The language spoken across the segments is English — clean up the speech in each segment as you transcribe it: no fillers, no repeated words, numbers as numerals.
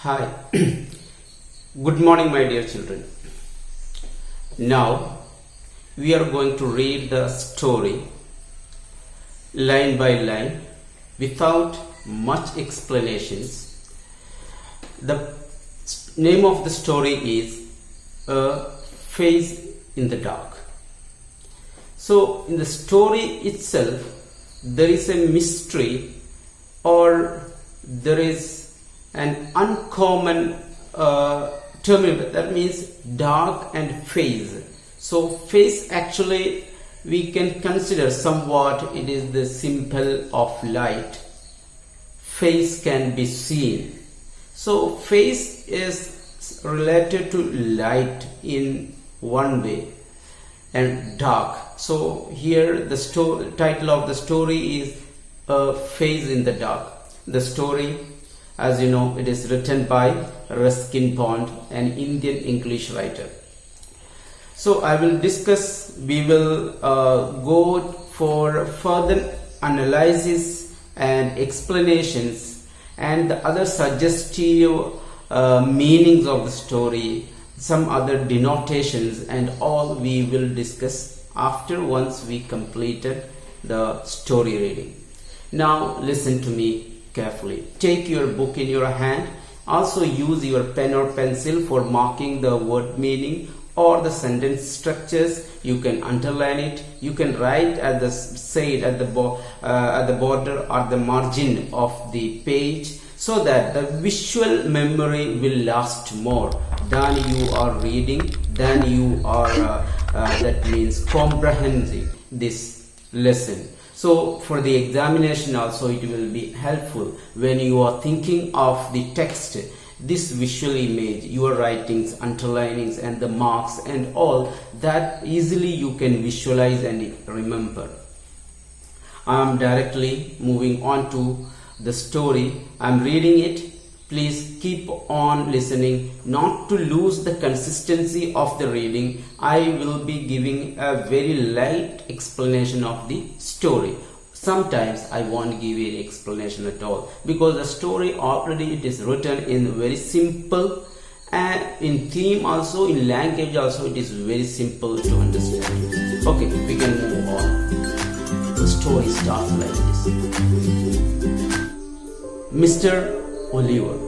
Hi, good morning, my dear children. Now we are going to read the story line by line without much explanations. The name of the story is A Face in the Dark. So, in the story itself, there is a mystery or there is an uncommon term, that means dark and face. So face actually we can consider somewhat it is the symbol of light. Face can be seen. So face is related to light in one way and dark. So here the title of the story is A Face in the Dark. The story, as you know, it is written by Ruskin Bond, an Indian English writer. So I will discuss, we will go for further analysis and explanations and the other suggestive meanings of the story, some other denotations, and all we will discuss after once we completed the story reading. Now listen to me carefully. Take your book in your hand. Also use your pen or pencil for marking the word meaning or the sentence structures. You can underline it. You can write at the side, at the border or the margin of the page, so that the visual memory will last more than you are reading, than you are that means comprehending this lesson. So for the examination also it will be helpful when you are thinking of the text, this visual image, your writings, underlinings and the marks and all that easily you can visualize and remember. I am directly moving on to the story. I am reading it. Please keep on listening, not to lose the consistency of the reading. I will be giving a very light explanation of the story. Sometimes I won't give any explanation at all, because the story already it is written in very simple, and in theme also, in language also it is very simple to understand. Okay, we can move on. The story starts like this. Mr. Oliver,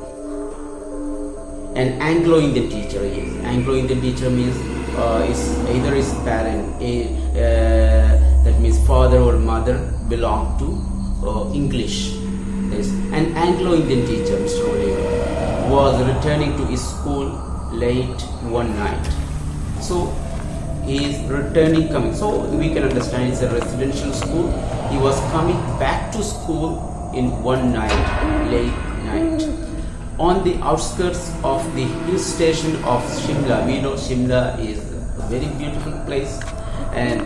an Anglo-Indian teacher. Is Anglo-Indian teacher means is either his parent, that means father or mother belong to English. Yes, an Anglo-Indian teacher, Mr. Oliver, was returning to his school late one night. So he is coming. So we can understand it's a residential school. He was coming back to school in one night, late night, on the outskirts of the hill station of Shimla. We know Shimla is a very beautiful place and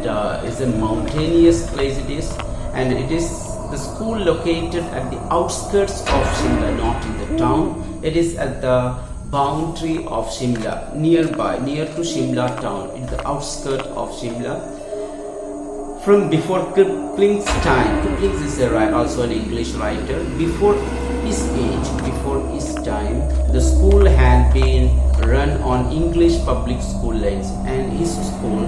it's a mountainous place it is, and it is the school located at the outskirts of Shimla, not in the town. It is at the boundary of Shimla, near to Shimla town. It's the outskirts of Shimla. From before Kipling's time, Kipling is also an English writer. Before his age, before his time, the school had been run on English public school lines, and his school,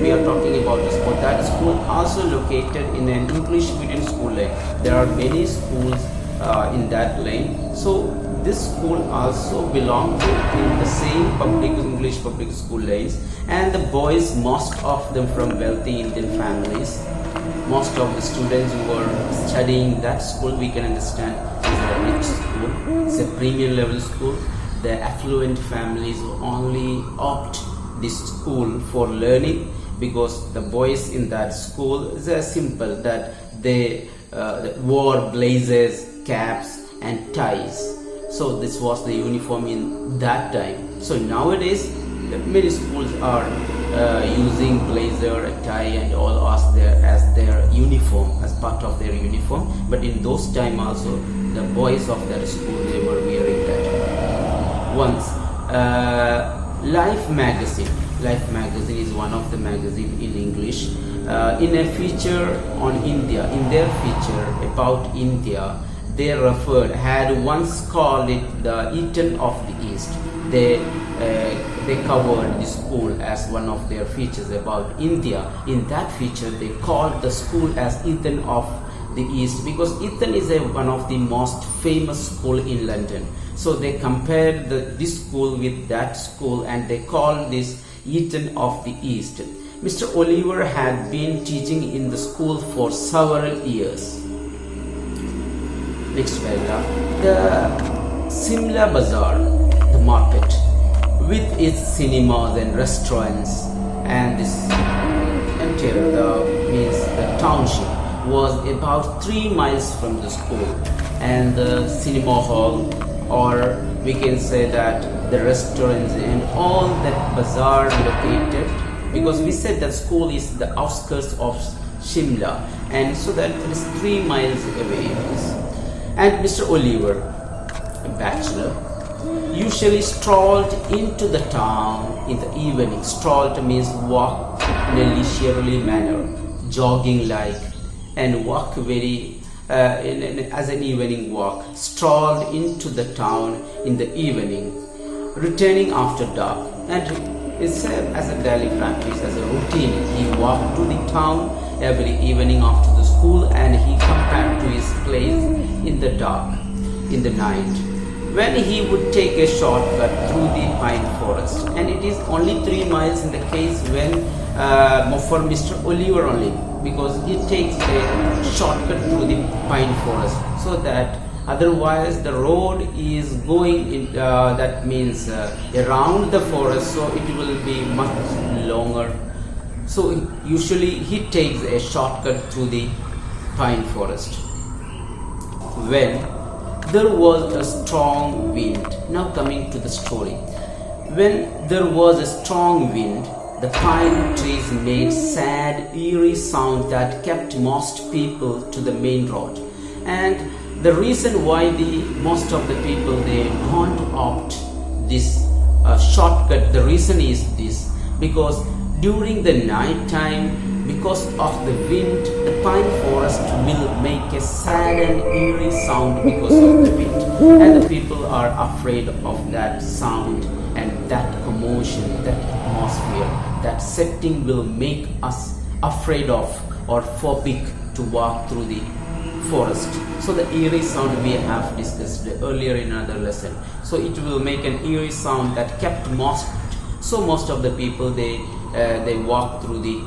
we are talking about the school. That school also located in an English medium school line. There are many schools in that lane. So this school also belonged to in the same English public school lanes, and the boys, most of them from wealthy Indian families. Most of the students who were studying that school, we can understand, is a rich school. It's a premium level school. The affluent families only opt this school for learning, because the boys in that school is simple, that they wore blazers, caps and ties. So this was the uniform in that time. So nowadays many schools are using blazer, tie and all as their uniform, as part of their uniform. But in those time also, the boys of that school, they were wearing that. Once Life magazine is one of the magazine in English, in a feature on India, in their feature about India, they had once called it the Eden of the East. They covered the school as one of their features about India. In that feature, they called the school as Eden of the East, because Eton is one of the most famous school in London. So they compared this school with that school, and they called this Eton of the East. Mr. Oliver had been teaching in the school for several years. Next paragraph. The Simla Bazaar, the market, with its cinemas and restaurants, and this entire means the township, was about 3 miles from the school, and the cinema hall, or we can say that the restaurants and all that bazaar located, because we said that school is the outskirts of Shimla, and so that it is 3 miles away. And Mr. Oliver, a bachelor, usually strolled into the town in the evening. Strolled means walk in a leisurely manner, jogging like, and walk very as an evening walk. Strolled into the town in the evening, returning after dark. And it's as a daily practice, as a routine. He walked to the town every evening after the school, and he come back to his place in the dark, in the night, when he would take a shortcut through the pine forest. And it is only 3 miles in the case when for Mr. Oliver only, because he takes a shortcut through the pine forest, so that otherwise the road is going in, that means around the forest, so it will be much longer. So usually he takes a shortcut through the pine forest. When there was a strong wind, now coming to the story, when there was a strong wind, the pine trees made sad, eerie sound that kept most people to the main road. And the reason why most of the people, they don't opt this shortcut, the reason is this: because during the night time, because of the wind, the pine forest will make a sad and eerie sound because of the wind, and the people are afraid of that sound, and that commotion, that atmosphere, that setting will make us afraid of or phobic to walk through the forest. So the eerie sound we have discussed earlier in another lesson. So it will make an eerie sound that kept most of the people, they walk through the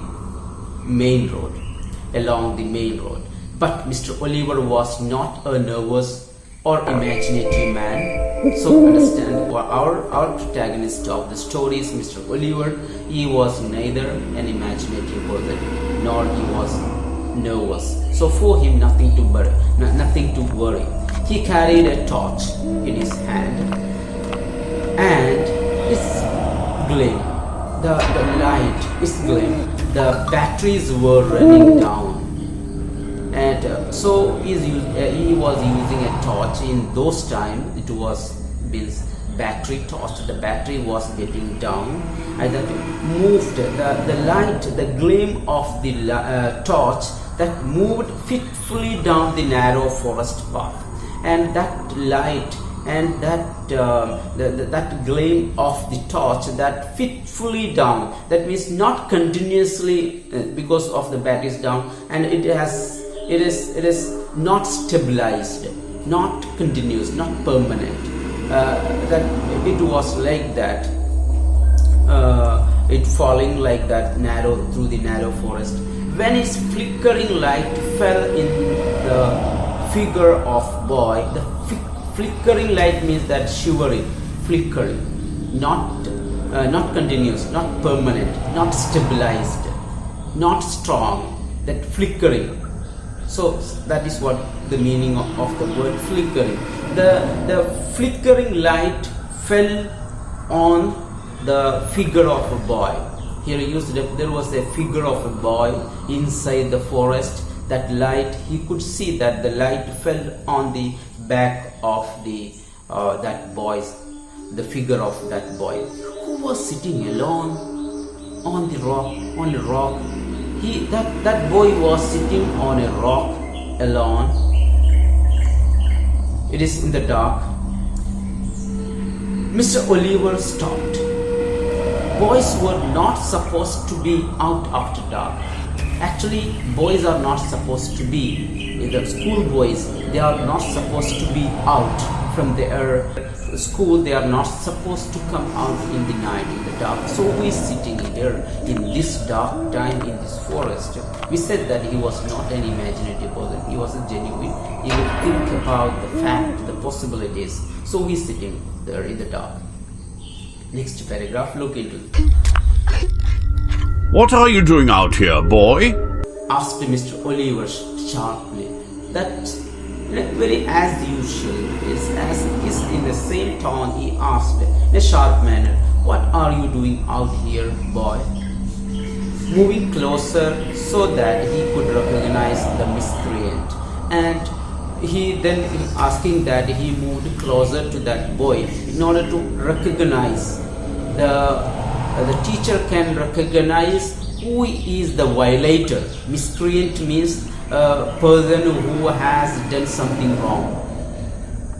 main road, along the main road. But Mr. Oliver was not a nervous or imaginative man. So understand, our protagonist of the story is Mr. Oliver. He was neither an imaginative person nor he was nervous. So for him, nothing to worry. He carried a torch in his hand, and its gleam, the light, its gleam, the batteries were running down, and so he was using a torch. In those times, it was means battery torch. The battery was getting down, and that moved the light, the gleam of the torch that moved fitfully down the narrow forest path, and that light and that gleam of the torch that fitfully down, that means not continuously, because of the batteries down, and it is not stabilized, not continuous, not permanent, that it was like that, it falling like that through the narrow forest. When its flickering light fell in the figure of boy, the flickering light means that shivering, flickering, not continuous, not permanent, not stabilized, not strong, that flickering. So that is what the meaning of the word flickering. The flickering light fell on the figure of a boy. Here there was a figure of a boy inside the forest. That light, he could see that the light fell on the back of that boy's, the figure of that boy, who was sitting alone on the rock. That boy was sitting on a rock alone, It is in the dark. Mr. Oliver stopped. Boys were not supposed to be out after dark. Actually, boys are not supposed to be, the school boys, they are not supposed to be out from their school. They are not supposed to come out in the night, in the dark. So we sitting here in this dark time in this forest. We said that he was not an imaginative person. He was a genuine. He would think about the fact, the possibilities. So we sitting there in the dark. Next paragraph, look into it. What are you doing out here, boy? Asked Mr. Oliver sharply. That very as usual is in the same tone he asked in a sharp manner. What are you doing out here, boy? Moving closer so that he could recognize the miscreant, and he then asking that he moved closer to that boy in order to recognize the teacher can recognize who is the violator. Miscreant means a person who has done something wrong.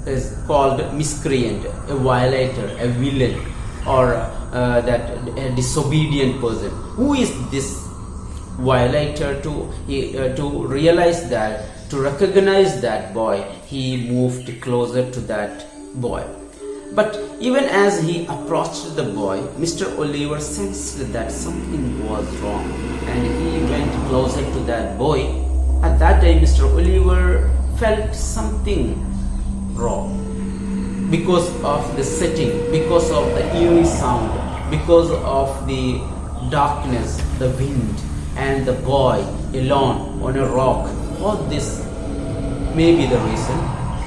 Is called miscreant, a violator, a villain, or a disobedient person. Who is this violator? To realize that, to recognize that boy, he moved closer to that boy. But even as he approached the boy, Mr. Oliver sensed that something was wrong, and he went closer to that boy. At that time, Mr. Oliver felt something wrong because of the setting, because of the eerie sound, because of the darkness, the wind, and the boy alone on a rock. All this may be the reason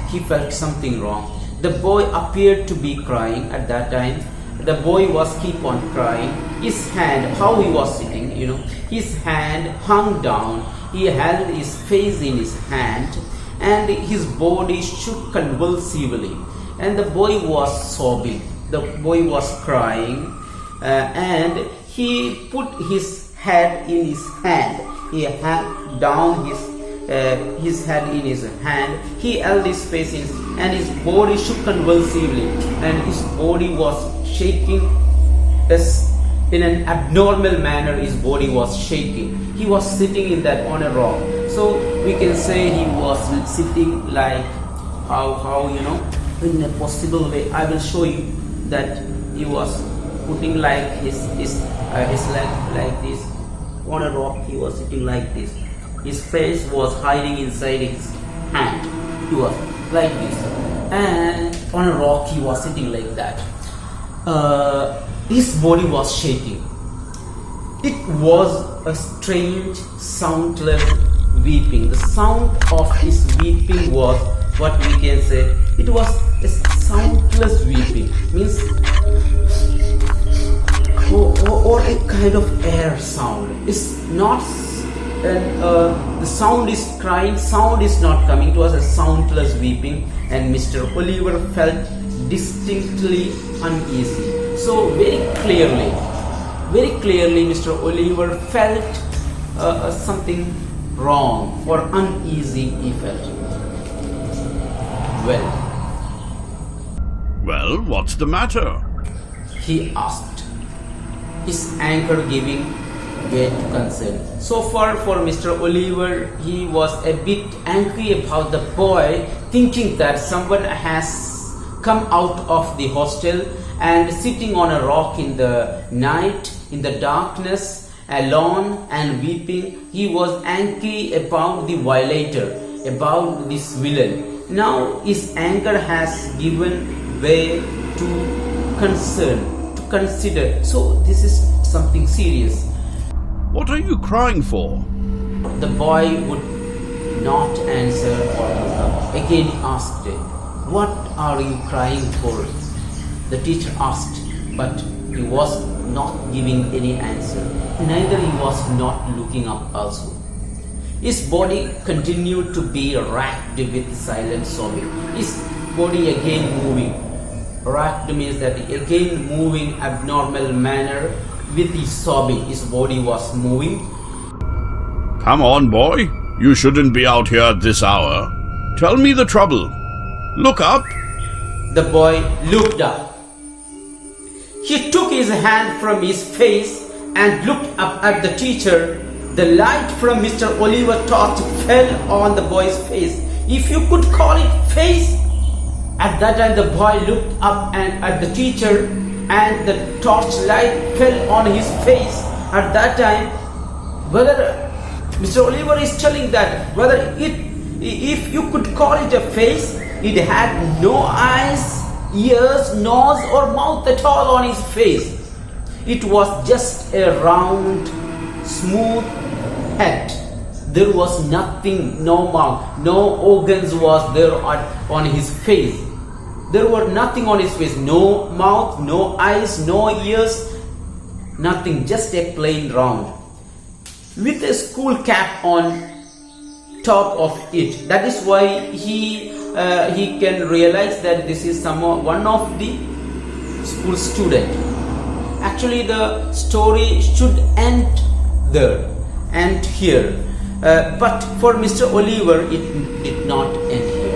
he felt something wrong. The boy appeared to be crying at that time. The boy was keep on crying. His hand, how he was sitting, his hand hung down. He held his face in his hand, and his body shook convulsively. And the boy was sobbing. The boy was crying, and he put his head in his hand. He had down his head in his hand. He held his face in, and his body shook convulsively, and his body was shaking as in an abnormal manner. His body was shaking. He was sitting in that on a rock. So we can say he was sitting like how in a possible way. I will show you that he was putting like his leg like this on a rock. He was sitting like this. His face was hiding inside his hand. He was like this, and on a rock he was sitting like that. His body was shaking. It was a strange, soundless weeping. The sound of his weeping was what we can say. It was a soundless weeping. Means or a kind of air sound. It's not. The sound is crying. Sound is not coming. It was a soundless weeping, and Mr. Oliver felt distinctly uneasy. So very clearly, Mr. Oliver felt something wrong or uneasy. He felt. Well, what's the matter? He asked, his anger giving way to concern. So far for Mr. Oliver, he was a bit angry about the boy, thinking that someone has come out of the hostel and sitting on a rock in the night, in the darkness, alone and weeping. He was angry about the violator, about this villain. Now his anger has given way to concern, to consider. So this is something serious. What are you crying for? The boy would not answer or look up. Again he asked, "What are you crying for?" The teacher asked, but he was not giving any answer. Neither he was not looking up also. His body continued to be racked with silent sobbing. His body again moving. Racked means that again moving abnormal manner with his sobbing. His body was moving. Come on, boy. You shouldn't be out here at this hour. Tell me the trouble. Look up. The boy looked up. He took his hand from his face and looked up at the teacher. The light from Mr. Oliver's torch fell on the boy's face. If you could call it face. At that time the boy looked up and at the teacher, and the torch light fell on his face. At that time, whether Mr. Oliver is telling that if you could call it a face, it had no eyes, ears, nose or mouth at all on his face. It was just a round, smooth head. There was nothing, no mouth, no organs was there on his face. There were nothing on his face, no mouth, no eyes, no ears, nothing, just a plain round. With a school cap on top of it. That is why he can realize that this is one of the school student. Actually, the story should end there and here, but for Mr. Oliver, it did not end here.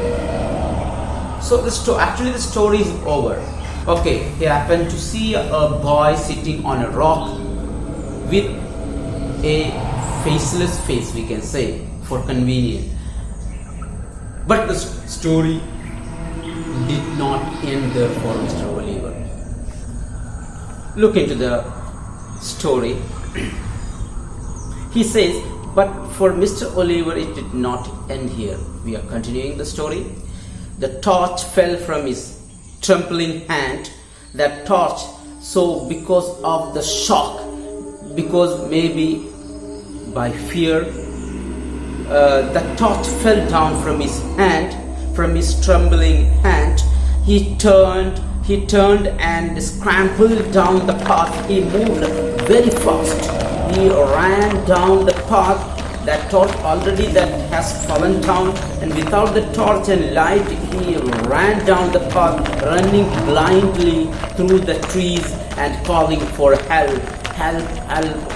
So the story is over. Okay, he happened to see a boy sitting on a rock with a faceless face, we can say, for convenience. But the story did not end there for Mr. Oliver. Look into the story. He says, but for Mr. Oliver it did not end here. We are continuing the story. The torch fell from his trembling hand. That torch, so because of the shock, because maybe by fear, the torch fell down from his hand, from his trembling hand. He turned and scrambled down the path. He moved very fast. He ran down the path. That torch already that has fallen down, and without the torch and light, he ran down the path, running blindly through the trees and calling for help,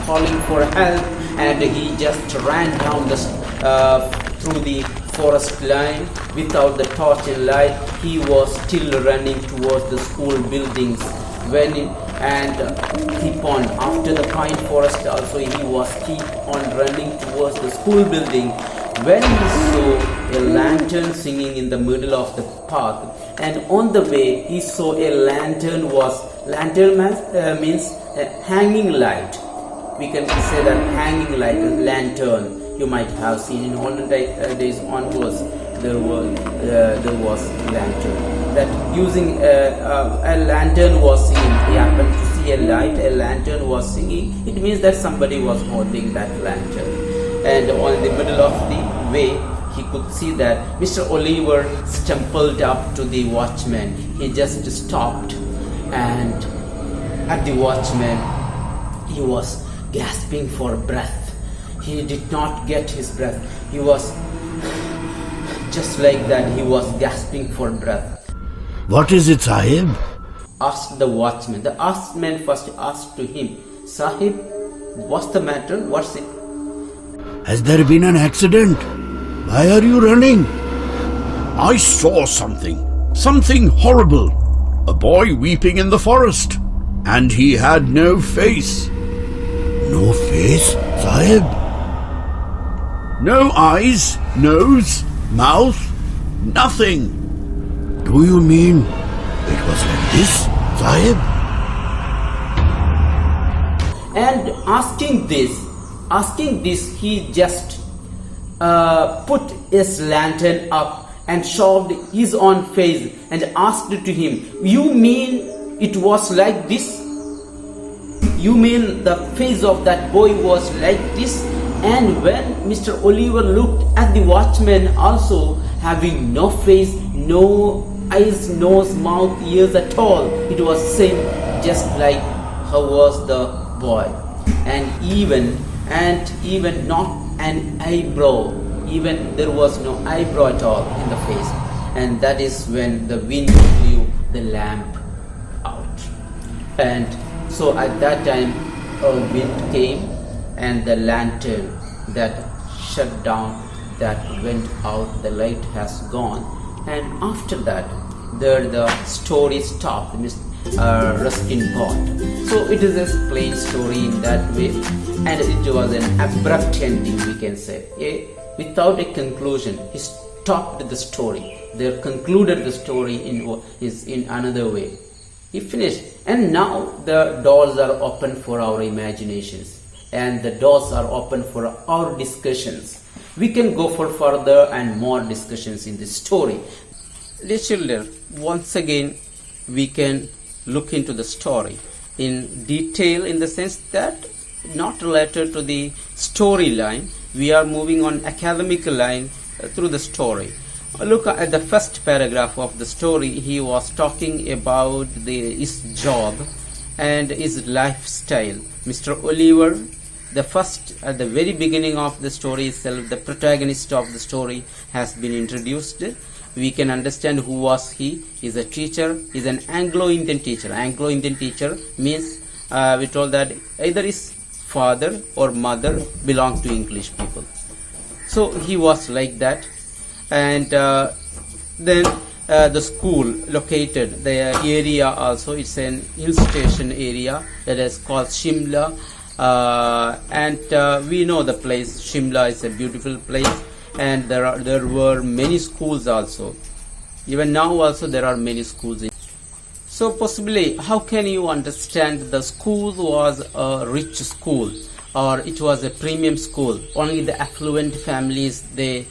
calling for help. And he just ran down through the forest line without the torch and light. He was still running towards the school buildings. Keep on after the pine forest also, he was keep on running towards the school building, when he saw a lantern singing in the middle of the path. And on the way he saw a lantern means a hanging light. We can say that hanging light, a lantern. You might have seen in olden days onwards, there was lantern. That using a lantern was singing. He happened to see a light, a lantern was singing. It means that somebody was holding that lantern. And on the middle of the way, he could see that Mr. Oliver stumbled up to the watchman. He just stopped, and at the watchman, he was gasping for breath. He did not get his breath. He was just like that. He was gasping for breath. What is it, Sahib? Asked the watchman. The watchman first asked to him, Sahib, what's the matter? What's it? Has there been an accident? Why are you running? I saw something horrible. A boy weeping in the forest, and he had no face. No face, Sahib? No eyes, nose, mouth, nothing. Do you mean it was like this, Sahib? And asking this, he just put his lantern up and shoved his own face and asked to him, you mean it was like this? You mean the face of that boy was like this? And when Mr. Oliver looked at the watchman, also having no face, no eyes, nose, mouth, ears at all, it was same just like how was the boy. And even not an eyebrow, even there was no eyebrow at all in the face. And that is when the wind blew the lamp out. And so at that time a wind came, and the lantern that shut down, that went out, the light has gone, and after that the story stopped, means rest in God. So it is a plain story in that way, and it was an abrupt ending, we can say, without a conclusion. He stopped the story. They concluded the story in another way. He finished, and now the doors are open for our imaginations, and the doors are open for our discussions. We can go for further and more discussions in this story. Dear children, once again we can look into the story in detail, in the sense that not related to the storyline. We are moving on academic line through the story. Look at the first paragraph of the story. He was talking about his job and his lifestyle. Mr. Oliver, at the very beginning of the story itself, the protagonist of the story has been introduced. We can understand who was he. He's a teacher. He's an Anglo-Indian teacher. Anglo-Indian teacher means we told that either his father or mother belonged to English people. So he was like that. And then the school located, the area also, it's an hill station area that is called Shimla. And we know the place. Shimla is a beautiful place, and there were many schools also. Even now also there are many schools. So possibly, how can you understand the school was a rich school, or it was a premium school? Only the affluent families, they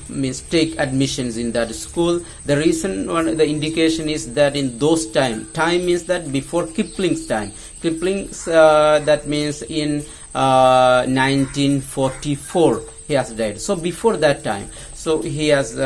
means take admissions in that school. The reason, the indication is that in those time means that before Kipling's time. Kipling's that means in 1944 he has died. So before that time, so he has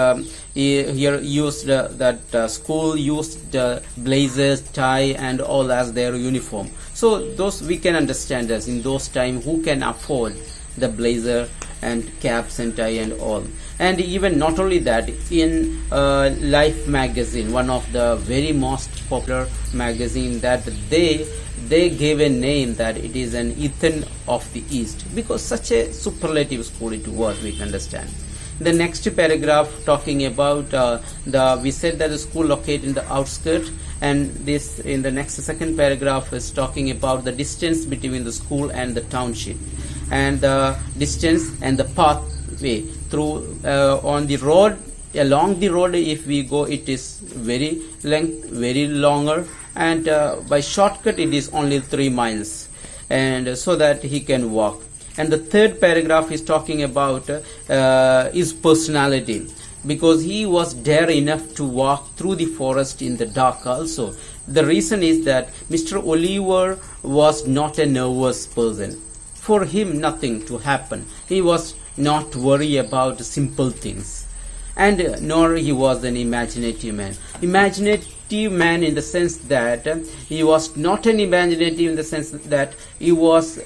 here used that school used blazers, tie and all as their uniform. So those we can understand as in those time who can afford the blazer and caps and tie and all. And even not only that, in Life magazine, one of the very most popular magazine, that they gave a name that it is an Ethan of the East, because such a superlative school it was, we can understand. The next paragraph talking about we said that the school located in the outskirts, and this in the next second paragraph is talking about the distance between the school and the township, and the distance and the pathway through on the road. Along the road, if we go, it is very longer, and by shortcut it is only 3 miles, and so that he can walk. And the third paragraph is talking about his personality, because he was dare enough to walk through the forest in the dark also. The reason is that Mr. Oliver was not a nervous person. For him nothing to happen. He was not worried about simple things. And nor he was an imaginative man. Imaginative man in the sense that he was not an imaginative in the sense that he was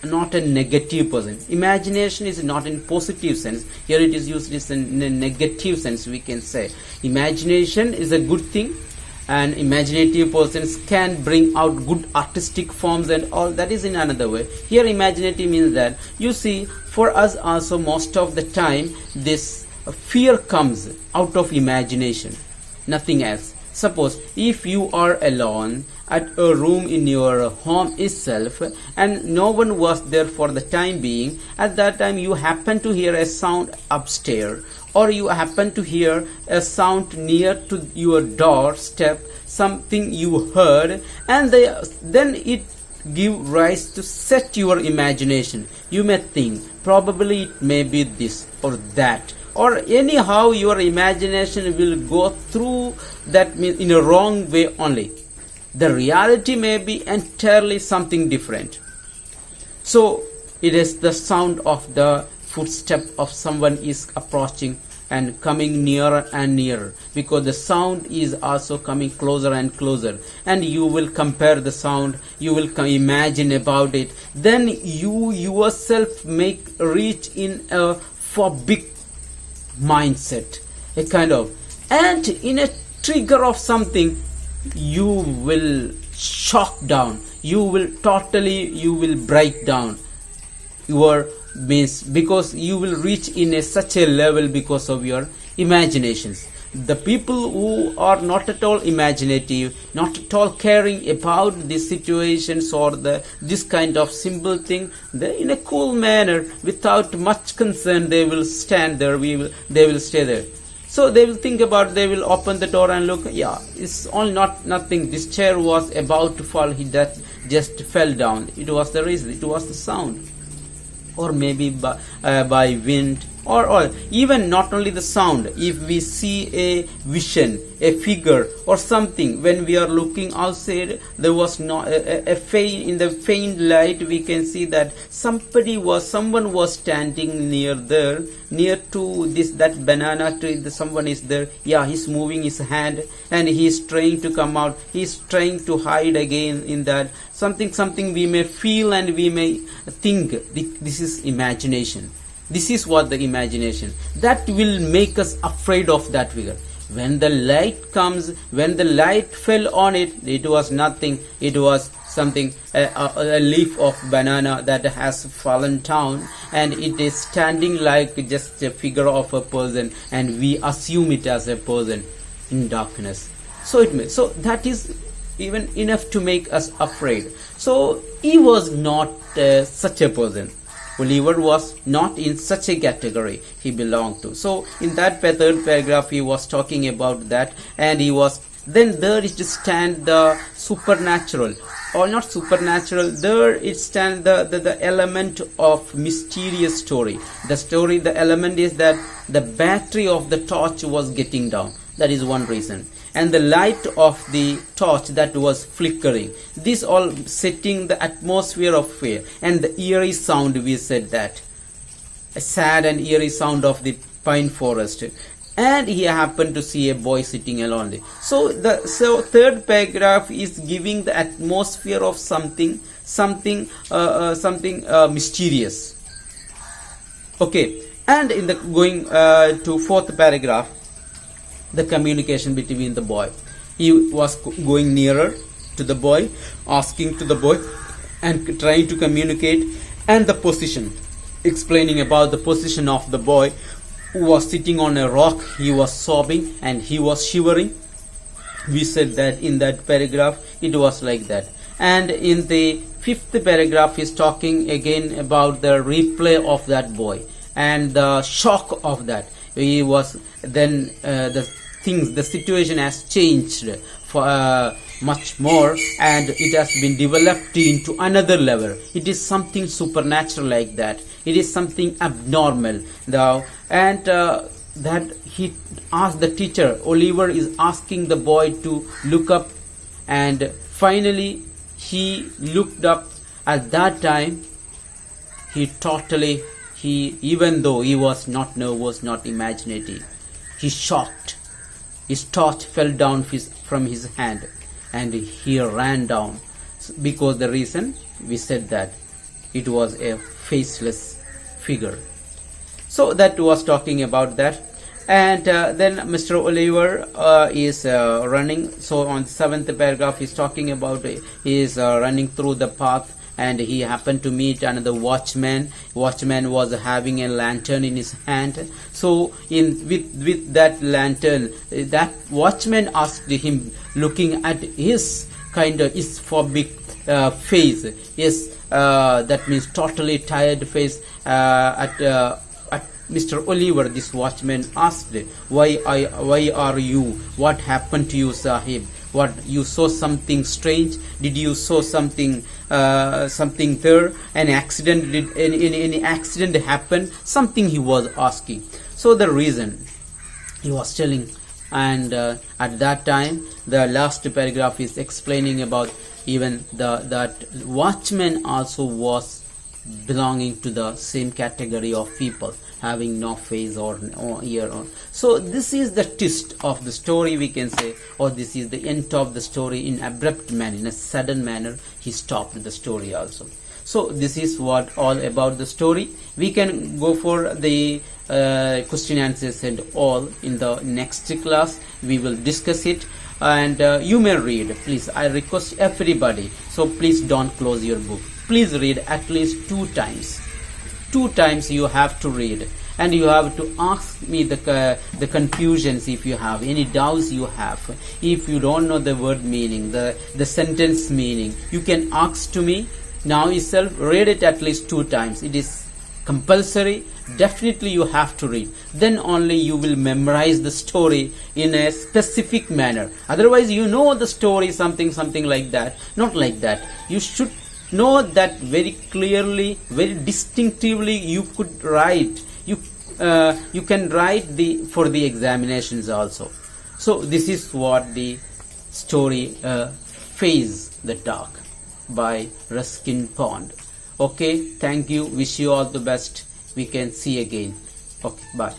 not a negative person. Imagination is not in positive sense. Here it is used in a negative sense, we can say. Imagination is a good thing, and imaginative persons can bring out good artistic forms and all. That is in another way. Here imaginative means that, you see, for us also most of the time this fear comes out of imagination, nothing else. Suppose if you are alone at a room in your home itself and no one was there for the time being, at that time you happen to hear a sound upstairs, or you happen to hear a sound near to your doorstep, something you heard, and then it give rise to set your imagination. You may think probably it may be this or that, or anyhow your imagination will go through that in a wrong way only. The reality may be entirely something different. So it is the sound of the footstep of someone is approaching and coming nearer and nearer, because the sound is also coming closer and closer, and you will compare the sound, you will imagine about it, then you yourself reach in a phobic mindset, a kind of, and in a trigger of something you will shock down, you will break down your means, because you will reach in such a level because of your imaginations. The people who are not at all imaginative, not at all caring about the situations or this kind of simple thing, they, in a cool manner, without much concern, they will stand there. They will stay there. So they will think about. They will open the door and look. Yeah, it's all nothing. This chair was about to fall. He just fell down. It was the reason. It was the sound, or maybe by wind, or even not only the sound. If we see a vision, a figure or something, when we are looking outside, there was not in the faint light we can see that someone was standing near to that banana tree. Someone is there. Yeah, he's moving his hand and he's trying to come out. He's trying to hide again in that something we may feel and we may think. This is imagination. This is what the imagination that will make us afraid of that figure. When the light comes, when the light fell on it, it was nothing. It was something, a leaf of banana that has fallen down, and it is standing like just a figure of a person, and we assume it as a person in darkness. So that is even enough to make us afraid. So he was not such a person. Oliver was not in such a category he belonged to. So in that third paragraph he was talking about that, and then there is to stand the supernatural, or not supernatural, there it stands the element of mysterious story. The element is that the battery of the torch was getting down. That is one reason. And the light of the torch that was flickering. This all setting the atmosphere of fear. And the eerie sound, we said that. A sad and eerie sound of the pine forest. And he happened to see a boy sitting alone. So third paragraph is giving the atmosphere of something mysterious. Okay. And in the going to fourth paragraph, the communication between the boy. He was going nearer to the boy, asking to the boy and trying to communicate, and the position, explaining about the position of the boy who was sitting on a rock. He was sobbing and he was shivering. We said that in that paragraph it was like that. And in the fifth paragraph is talking again about the replay of that boy and the shock of that. He was then the situation has changed for much more, and it has been developed into another level. It is something supernatural like that. It is something abnormal. And that he asked the teacher, Oliver is asking the boy to look up, and finally he looked up. At that time, even though he was not nervous, not imaginative, he shocked. His torch fell down from his hand and he ran down, because the reason we said that it was a faceless figure. So that was talking about that. And then Mr. Oliver is running. So on the seventh paragraph he's talking about he is running through the path, and he happened to meet another watchman. Watchman was having a lantern in his hand. So with that lantern, that watchman asked him, looking at his his phobic face, that means totally tired face, at Mr. Oliver. This watchman asked, why are you? What happened to you, Sahib? What, you saw something strange? Did you saw something there? An accident? Did any accident happen? Something he was asking. So the reason he was telling, and at that time the last paragraph is explaining about even that watchman also was belonging to the same category of people, having no face or ear. So this is the twist of the story, we can say, or this is the end of the story. In abrupt manner, in a sudden manner, he stopped the story also. So this is what all about the story. We can go for the question answers and all in the next class. We will discuss it, and you may read. Please, I request everybody, so please don't close your book. Please read at least 2 times. 2 times you have to read, and you have to ask me the confusions. If you have any doubts, you have, if you don't know the word meaning, the sentence meaning, you can ask to me now itself. Read it at least 2 times. It is compulsory. Definitely you have to read, then only you will memorize the story in a specific manner. Otherwise, you know the story, something like that. Not like that. You should know that very clearly, very distinctively. You could write, you can write for the examinations also. So this is what the story Face the Dark by Ruskin Pond. Okay, thank you, wish you all the best. We can see again. Okay, bye.